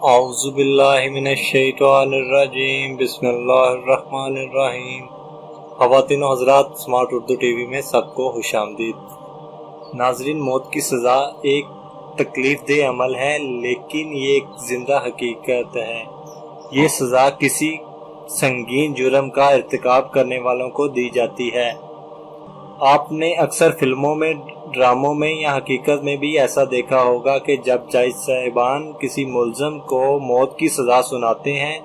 اعوذ باللہ من الشیطان الرجیم بسم اللہ الرحمن الرحیم۔ خواتین و حضرات، سمارٹ اردو ٹی وی میں سب کو خوش آمدید۔ ناظرین، موت کی سزا ایک تکلیف دہ عمل ہے، لیکن یہ ایک زندہ حقیقت ہے۔ یہ سزا کسی سنگین جرم کا ارتکاب کرنے والوں کو دی جاتی ہے۔ آپ نے اکثر فلموں میں، ڈراموں میں یا حقیقت میں بھی ایسا دیکھا ہوگا کہ جب جج صاحبان کسی ملزم کو موت کی سزا سناتے ہیں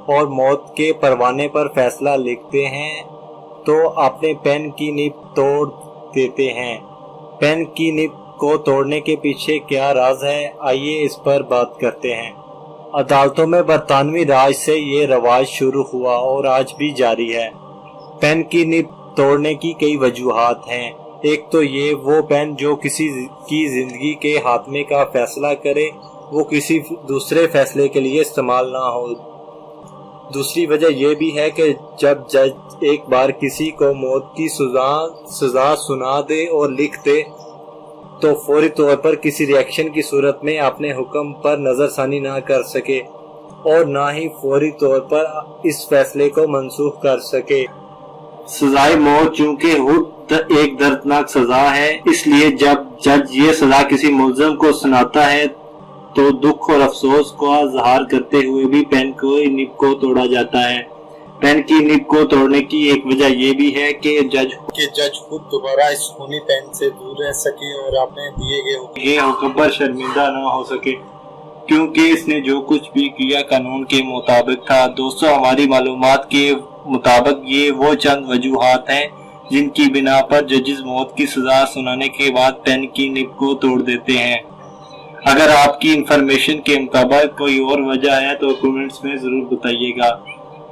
اور موت کے پروانے پر فیصلہ لکھتے ہیں تو اپنے پین کی نب توڑ دیتے ہیں۔ پین کی نب کو توڑنے کے پیچھے کیا راز ہے، آئیے اس پر بات کرتے ہیں۔ عدالتوں میں برطانوی راج سے یہ رواج شروع ہوا اور آج بھی جاری ہے۔ پین کی نب توڑنے کی کئی وجوہات ہیں۔ ایک تو یہ، وہ پین جو کسی کی زندگی کے خاتمے کا فیصلہ کرے وہ کسی دوسرے فیصلے کے لیے استعمال نہ ہو۔ دوسری وجہ یہ بھی ہے کہ جب جج ایک بار کسی کو موت کی سزا سنا دے اور لکھ دے تو فوری طور پر کسی ری ایکشن کی صورت میں اپنے حکم پر نظر ثانی نہ کر سکے اور نہ ہی فوری طور پر اس فیصلے کو منسوخ کر سکے۔ سزائے موت چونکہ خود ایک دردناک سزا ہے، اس لیے جب جج یہ سزا کسی ملزم کو سناتا ہے تو دکھ اور افسوس کا اظہار کرتے ہوئے بھی پین کی نب کو توڑا جاتا ہے۔ پین کی نب کو توڑنے کی ایک وجہ یہ بھی ہے کہ جج خود دوبارہ اس خونی پین سے دور رہ سکے اور اپنے دیے گئے حکم پر شرمندہ نہ ہو سکے، کیونکہ اس نے جو کچھ بھی کیا قانون کے مطابق تھا۔ دوستو، ہماری معلومات کے مطابق یہ وہ چند وجوہات ہیں جن کی بنا پر ججز موت کی سزا سنانے کے بعد پین کی نب کو توڑ دیتے ہیں۔ اگر آپ کی انفارمیشن کے مطابق کوئی اور وجہ ہے تو کمنٹس میں ضرور بتائیے گا۔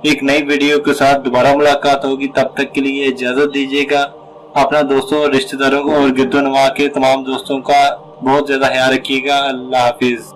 ایک نئی ویڈیو کے ساتھ دوبارہ ملاقات ہوگی، تب تک کے لیے اجازت دیجیے گا۔ اپنا دوستوں اور رشتہ داروں کو اور گرد و نواح کے تمام دوستوں کا بہت زیادہ خیال رکھیے گا۔ اللہ حافظ۔